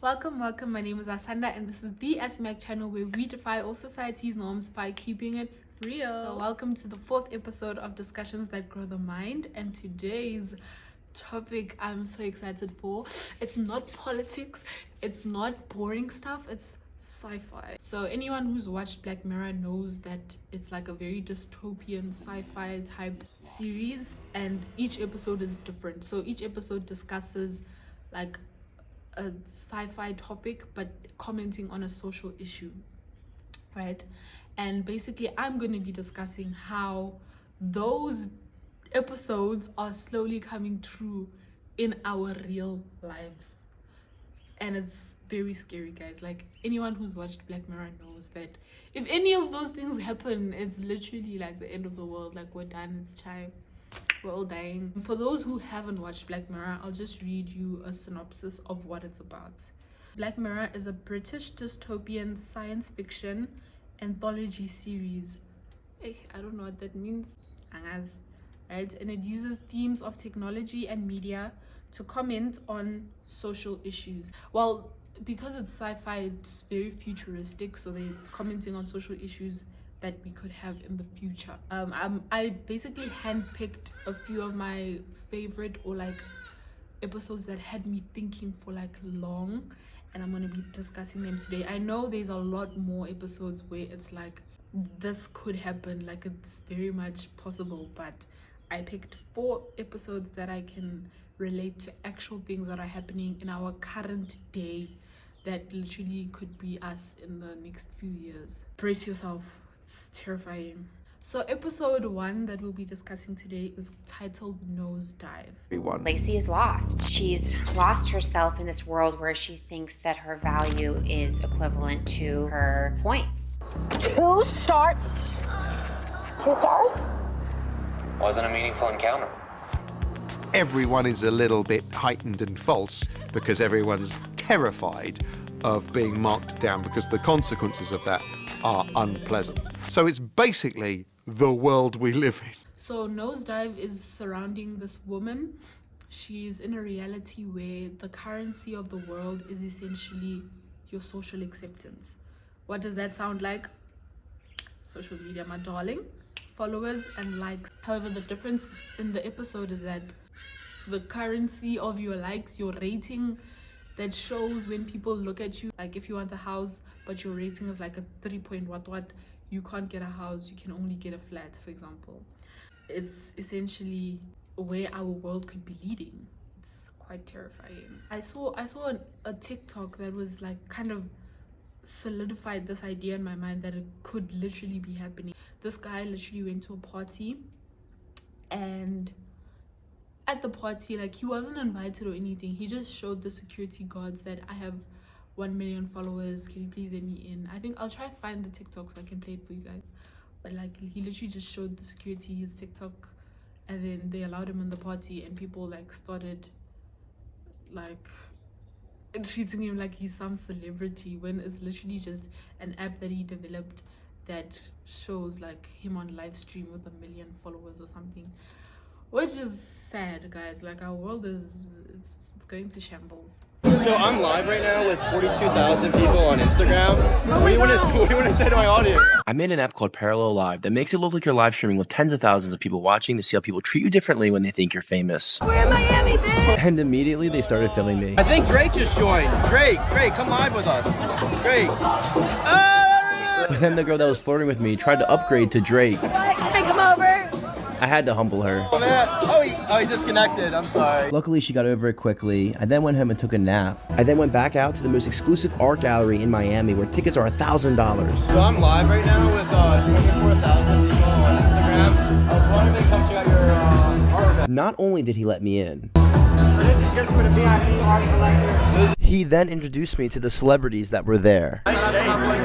Welcome. My name is Asanda, and this is the Assy channel where we defy all society's norms by keeping it real. So welcome to the 4th episode of Discussions That Grow the Mind, and today's topic I'm so excited for. It's not politics, it's not boring stuff, it's sci-fi. So anyone who's watched Black Mirror knows that it's like a very dystopian sci-fi type series, and each episode is different. So each episode discusses like a sci-fi topic but commenting on a social issue, right? And basically I'm going to be discussing how those episodes are slowly coming true in our real lives, and it's very scary, guys. Like, anyone who's watched Black Mirror knows that if any of those things happen, it's literally like the end of the world. Like, we're done, it's time, we're all dying. For those who haven't watched Black Mirror, I'll just read you a synopsis of what it's about. Black Mirror is a British dystopian science fiction anthology series. I don't know what that means, right? And it uses themes of technology and media to comment on social issues. Well, because it's sci-fi, it's very futuristic, so they're commenting on social issues that we could have in the future. I basically handpicked a few of my favorite or like episodes that had me thinking for like long, and I'm going to be discussing them today. I know there's a lot more episodes where it's like this could happen, like it's very much possible, but I picked 4 episodes that I can relate to actual things that are happening in our current day that literally could be us in the next few years. Brace yourself, it's terrifying. So episode 1 that we'll be discussing today is titled Nosedive. Lacey is lost. She's lost herself in this world where she thinks that her value is equivalent to her points. 2 stars? 2 stars? Wasn't a meaningful encounter. Everyone is a little bit heightened and false because everyone's terrified of being marked down because the consequences of that are unpleasant. So it's basically the world we live in. So Nosedive is surrounding this woman. She's in a reality where the currency of the world is essentially your social acceptance. What does that sound like? Social media, my darling. Followers and likes. However, the difference in the episode is that the currency of your likes, your rating that shows when people look at you, like if you want a house but your rating is like a 3 point what, you can't get a house, you can only get a flat, for example. It's essentially where our world could be leading. It's quite terrifying. I saw a TikTok that was like kind of solidified this idea in my mind that it could literally be happening. This guy literally went to a party, and at the party, like, he wasn't invited or anything. He just showed the security guards that I have 1 million followers, can you please let me in? I think I'll try to find the TikTok so I can play it for you guys. But like, he literally just showed the security his TikTok, and then they allowed him in the party, and people like started like treating him like he's some celebrity, when it's literally just an app that he developed that shows like him on live stream with 1 million followers or something, which is sad, guys. Like, our world is it's going to shambles. So I'm live right now with 42,000 people on Instagram. What do you want to say to my audience? I made an app called Parallel Live that makes it look like you're live streaming with tens of thousands of people watching to see how people treat you differently when they think you're famous. We're in Miami, bitch! And immediately they started filming me. I think Drake just joined. Drake, come live with us. Drake. But then the girl that was flirting with me tried to upgrade to Drake. Can I come over? I had to humble her. Oh man, he disconnected, I'm sorry. Luckily, she got over it quickly. I then went home and took a nap. I then went back out to the most exclusive art gallery in Miami where tickets are $1,000. So I'm live right now with 24,000 people on Instagram. I was wondering if they come check out your art event. Not only did he let me in, This is just for the VIP art collector. he then introduced me to the celebrities that were there. Absolutely.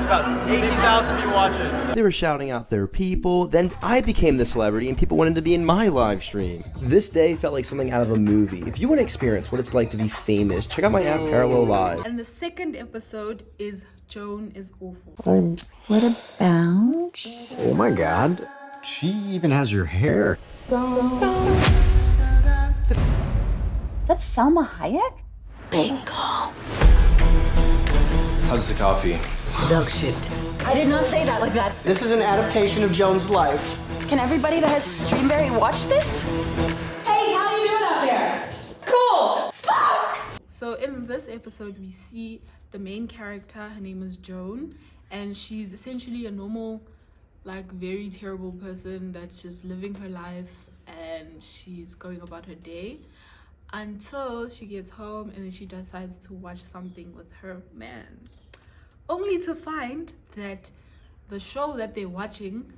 About 18,000 people watching. They were shouting out their people. Then I became the celebrity and people wanted to be in my live stream. This day felt like something out of a movie. If you want to experience what it's like to be famous, check out my app Parallel Live. And the second episode is Joan is Awful. What about? Oh my god. She even has your hair. That's Selma Hayek? Bingo. How's the coffee? Dog shit. I did not say that like that. This is an adaptation of Joan's life. Can everybody that has Streamberry watch this? Hey, how you doing out there? Cool. Fuck! So in this episode, we see the main character. Her name is Joan, and she's essentially a normal, like, very terrible person that's just living her life, and she's going about her day until she gets home, and then she decides to watch something with her man, only to find that the show that they're watching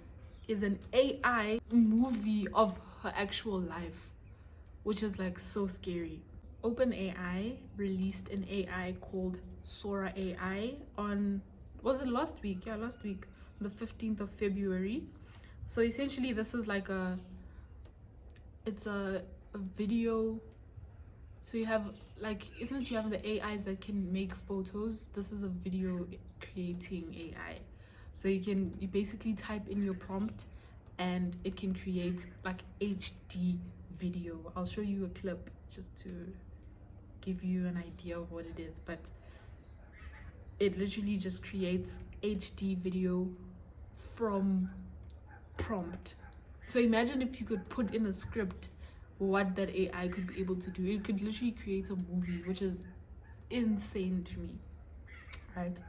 is an AI movie of her actual life, which is like so scary. OpenAI released an AI called Sora Ai on, was it last week? Yeah, last week, the 15th of February. So essentially this is like it's a video. So you have, like, isn't you have the AIs that can make photos? This is a video creating AI. So you basically type in your prompt and it can create like HD video. I'll show you a clip just to give you an idea of what it is, but it literally just creates HD video from prompt. So imagine if you could put in a script what that AI could be able to do. It could literally create a movie, which is insane to me, right?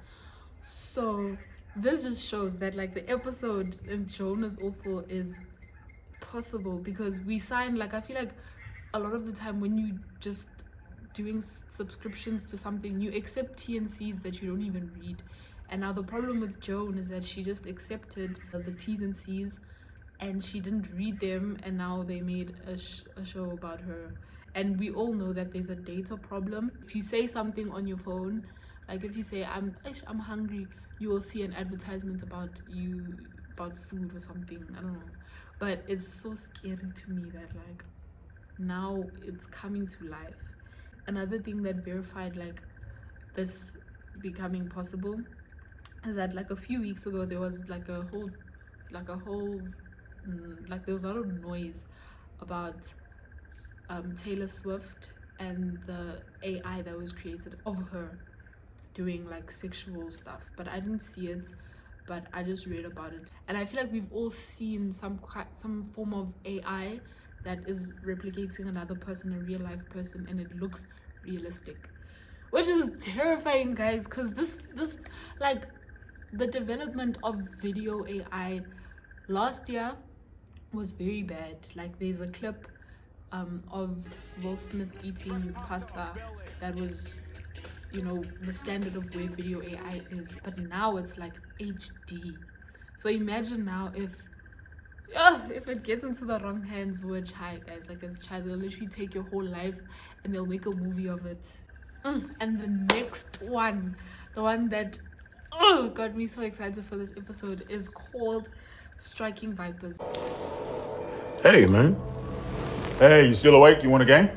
So this just shows that, like, the episode in Joan is Awful is possible, because we sign, like, I feel like a lot of the time when you just doing subscriptions to something, you accept TNCs that you don't even read. And now the problem with Joan is that she just accepted the T's and C's and she didn't read them, and now they made a show about her. And we all know that there's a data problem. If you say something on your phone, like if you say I'm hungry, you will see an advertisement about food or something. I don't know, but it's so scary to me that, like, now it's coming to life. Another thing that verified, like, this becoming possible is that, like, a few weeks ago there was like there was a lot of noise about Taylor Swift and the AI that was created of her doing, like, sexual stuff. But I didn't see it, but I just read about it, and I feel like we've all seen some form of AI that is replicating another person, a real life person, and it looks realistic, which is terrifying, guys, because this like, the development of video AI last year was very bad. Like, there's a clip of Will Smith eating pasta that was, you know, the standard of where video AI is, but now it's like HD. So imagine now if it gets into the wrong hands, or a child, guys, like a child, they'll literally take your whole life and they'll make a movie of it. And the next one, the one that got me so excited for this episode, is called Striking Vipers. Hey, man. Hey, you still awake? You want a game?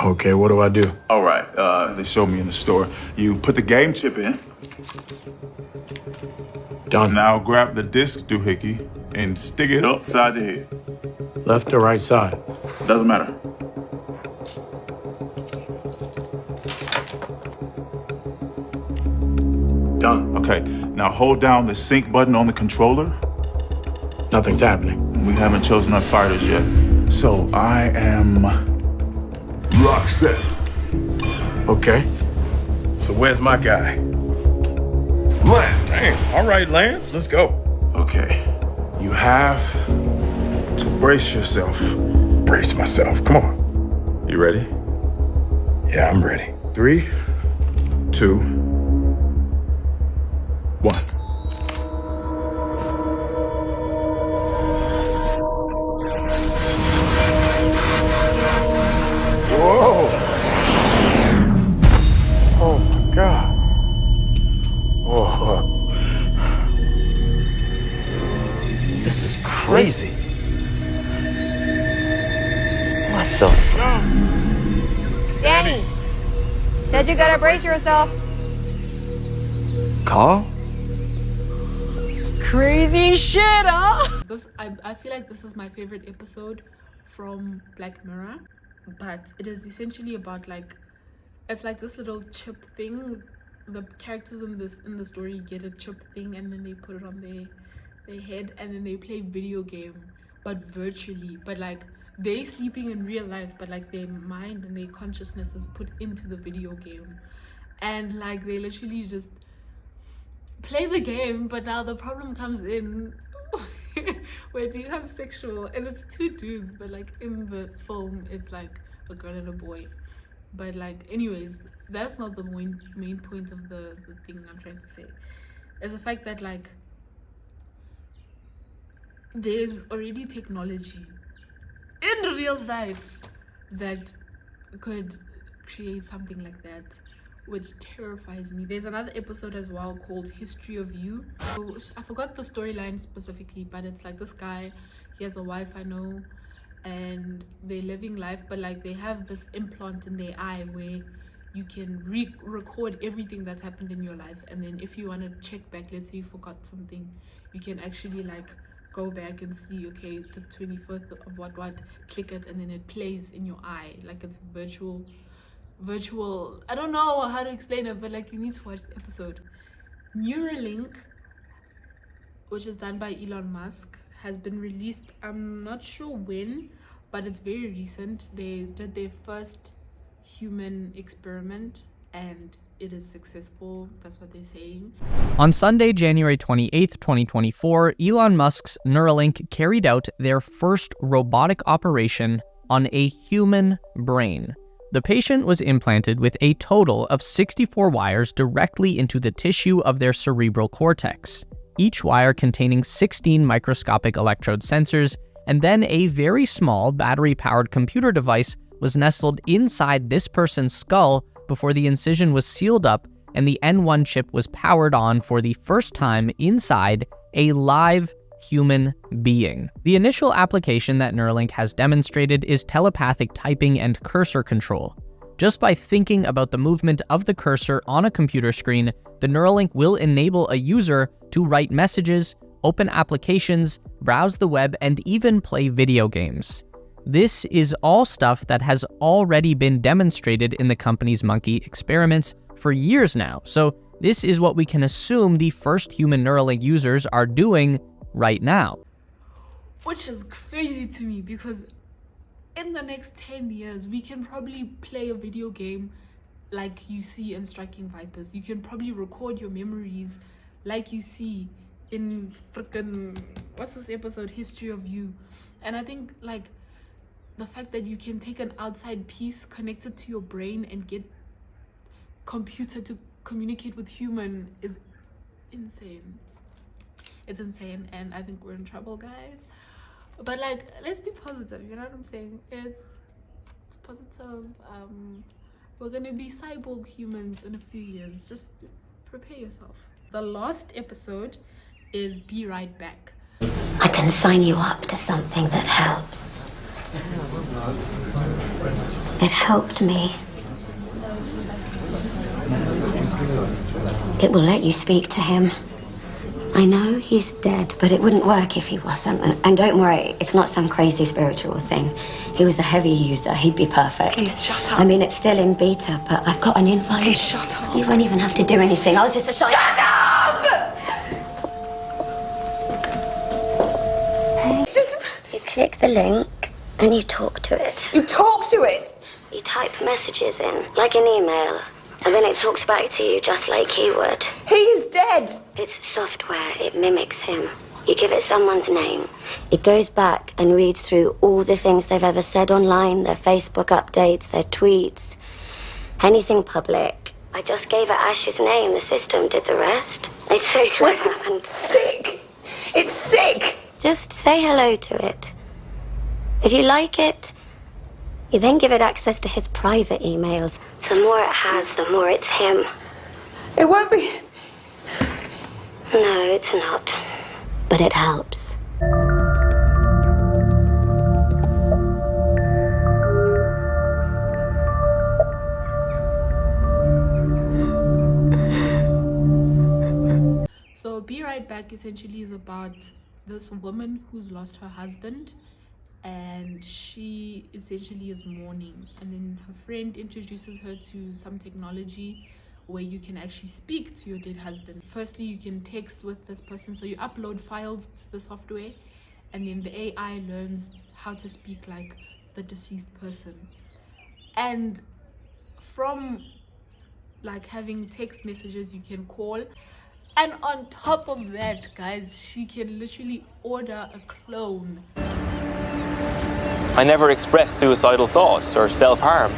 Okay, what do I do? All right, they showed me in the store. You put the game chip in. Done. Now grab the disc doohickey and stick it upside your head. Left or right side? Doesn't matter. Done. Okay, now hold down the sync button on the controller. Nothing's happening. We haven't chosen our fighters yet. So I am lock set. Okay. So where's my guy? Lance. Damn. All right, Lance, let's go. Okay. You have to brace yourself. Brace myself. Come on. You ready? Yeah, I'm ready. 3, 2, 1. Whoa! Oh my God! Whoa! This is crazy. What the fuck? Danny, said you gotta brace yourself. Carl? Crazy shit, huh? I feel like this is my favorite episode from Black Mirror, but it is essentially about, like, it's like this little chip thing. The characters in the story get a chip thing, and then they put it on their head, and then they play video game, but virtually. But like they sleeping in real life, but like their mind and their consciousness is put into the video game, and like they literally just play the game. But now the problem comes in where it becomes sexual, and it's two dudes, but like in the film it's like a girl and a boy. But like anyways, that's not the main point of the thing I'm trying to say. It's the fact that like there's already technology in real life that could create something like that, which terrifies me. There's another episode as well called History of You. So, I forgot the storyline specifically, but it's like this guy, he has a wife, I know, and they're living life, but like they have this implant in their eye where you can record everything that's happened in your life, and then if you want to check back, let's say you forgot something, you can actually like go back and see, okay, the 25th of what, click it, and then it plays in your eye. Like it's virtual. I don't know how to explain it, but like you need to watch the episode. Neuralink, which is done by Elon Musk, has been released. I'm not sure when, but it's very recent. They did their first human experiment and it is successful. That's what they're saying. On Sunday, January 28th, 2024, Elon Musk's Neuralink carried out their first robotic operation on a human brain. The patient was implanted with a total of 64 wires directly into the tissue of their cerebral cortex, each wire containing 16 microscopic electrode sensors, and then a very small battery-powered computer device was nestled inside this person's skull before the incision was sealed up and the N1 chip was powered on for the first time inside a live human being. The initial application that Neuralink has demonstrated is telepathic typing and cursor control. Just by thinking about the movement of the cursor on a computer screen, the Neuralink will enable a user to write messages, open applications, browse the web, and even play video games. This is all stuff that has already been demonstrated in the company's monkey experiments for years now. So this is what we can assume the first human Neuralink users are doing right now. Which is crazy to me, because in the next 10 years, we can probably play a video game like you see in Striking Vipers. You can probably record your memories like you see in frickin', what's this episode, History of You. And I think like the fact that you can take an outside piece, connect it to your brain, and get computer to communicate with human is insane. It's insane, and I think we're in trouble, guys. But like, let's be positive, you know what I'm saying? It's positive. We're gonna be cyborg humans in a few years. Just prepare yourself. The last episode is Be Right Back. I can sign you up to something that helps. It helped me. It will let you speak to him. I know he's dead, but it wouldn't work if he wasn't. And don't worry, it's not some crazy spiritual thing. He was a heavy user. He'd be perfect. Please, shut up. I mean, it's still in beta, but I've got an invite. Please, shut up. You won't even have to do anything. I'll just assign... Shut up! Hey, you click the link and you talk to it. You talk to it? You type messages in, like an email. And then it talks back to you just like he would. He's dead. It's software. It mimics him. You give it someone's name. It goes back and reads through all the things they've ever said online, their Facebook updates, their tweets, anything public. I just gave it Ash's name. The system did the rest. It's so clever. It's sick. It's sick. Just say hello to it. If you like it, you then give it access to his private emails. The more it has, the more it's him. It won't be... No, it's not. But it helps. So Be Right Back essentially is about this woman who's lost her husband, and she essentially is mourning, and then her friend introduces her to some technology where you can actually speak to your dead husband. Firstly, you can text with this person, so you upload files to the software, and then the AI learns how to speak like the deceased person. And from like having text messages, you can call, and on top of that, guys, she can literally order a clone. I never expressed suicidal thoughts or self-harm.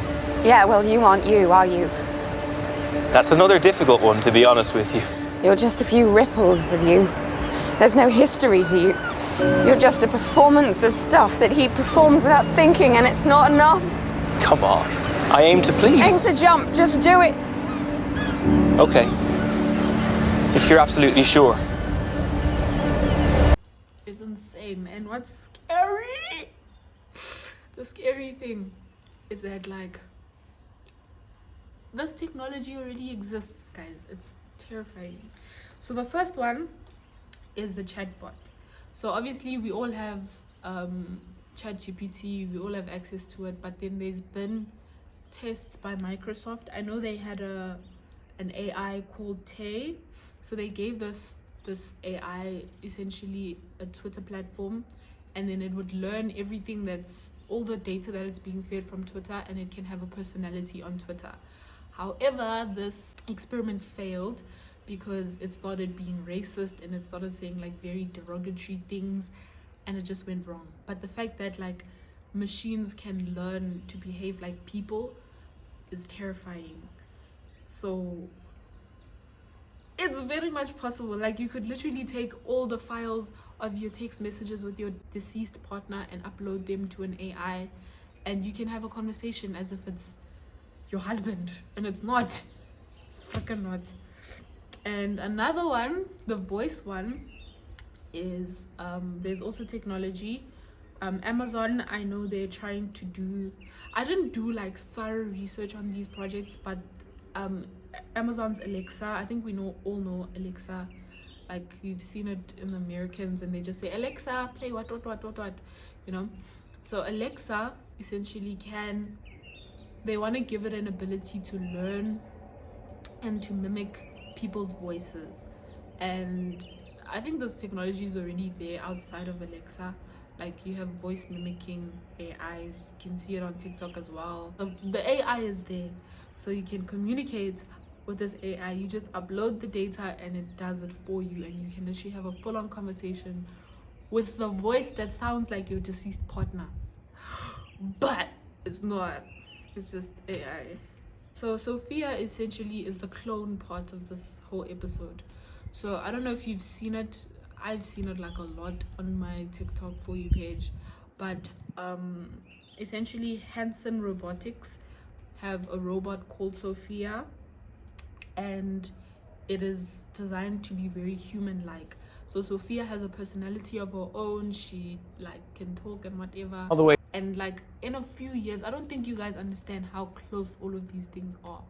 Yeah, well, you aren't you, are you? That's another difficult one, to be honest with you. You're just a few ripples of you. There's no history to you. You're just a performance of stuff that he performed without thinking, and it's not enough. Come on. I aim to please. Aim to jump, just do it. Okay. If you're absolutely sure. It's insane. And what's scary, the scary thing is that like this technology already exists, guys. It's terrifying. So the first one is the chatbot. So obviously we all have ChatGPT, we all have access to it, but then there's been tests by Microsoft. I know they had an AI called Tay. So they gave this AI essentially a Twitter platform, and then it would learn everything, that's all the data that it's being fed from Twitter, and it can have a personality on Twitter. However, this experiment failed because it started being racist, and it started saying like very derogatory things, and it just went wrong. But the fact that like machines can learn to behave like people is terrifying. So it's very much possible. Like you could literally take all the files of your text messages with your deceased partner and upload them to an AI, and you can have a conversation as if it's your husband, and it's not. It's freaking not. And another one, the voice one, is there's also technology. Amazon, I know they're trying to do, I didn't do like thorough research on these projects, but Amazon's Alexa, I think we all know Alexa. Like you've seen it in the Americans, and they just say, Alexa, play what, you know. So Alexa essentially they want to give it an ability to learn and to mimic people's voices. And I think this technology is already there outside of Alexa. Like you have voice mimicking AIs, you can see it on TikTok as well. The AI is there, so you can communicate with this AI. You just upload the data and it does it for you, and you can literally have a full-on conversation with the voice that sounds like your deceased partner, but it's not, it's just AI. So Sophia essentially is the clone part of this whole episode. So I don't know if you've seen it. I've seen it like a lot on my TikTok For You page, but essentially Hanson Robotics have a robot called Sophia, and it is designed to be very human-like. So Sophia has a personality of her own. She like can talk and whatever. All the way. And like in a few years, I don't think you guys understand how close all of these things are,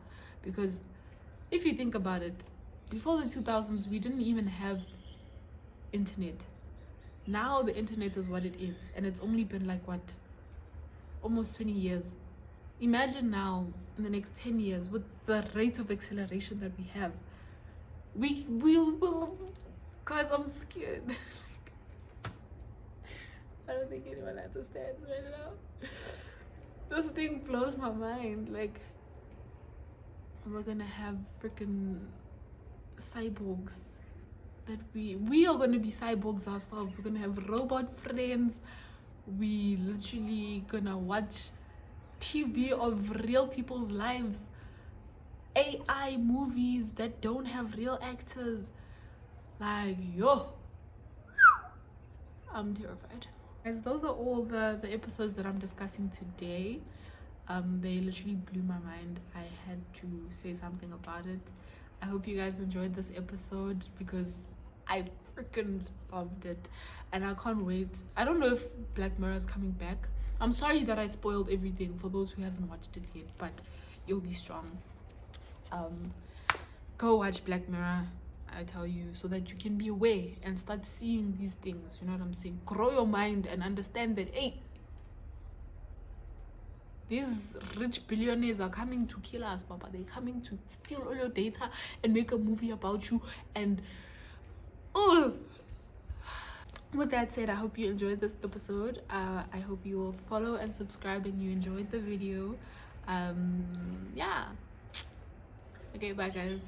because if you think about it, before the 2000s we didn't even have internet. Now the internet is what it is, and it's only been like what, almost 20 years. Imagine now in the next 10 years with the rate of acceleration that we have, we will, guys, I'm scared. I don't think anyone understands right now. This thing blows my mind. Like we're gonna have freaking cyborgs, that we are gonna be cyborgs ourselves. We're gonna have robot friends. We literally gonna watch TV of real people's lives, AI movies that don't have real actors. Like, yo, I'm terrified. Guys, those are all the episodes that I'm discussing today. They literally blew my mind. I had to say something about it. I hope you guys enjoyed this episode, because I freaking loved it, and I can't wait. I don't know if Black Mirror is coming back. I'm sorry that I spoiled everything for those who haven't watched it yet, but you'll be strong. Go watch Black Mirror, I tell you, so that you can be aware and start seeing these things. You know what I'm saying? Grow your mind and understand that, hey, These rich billionaires are coming to kill us, Papa. They're coming to steal all your data and make a movie about you. And with that said, I hope you enjoyed this episode. I hope you will follow and subscribe and you enjoyed the video. Yeah. Okay, bye guys.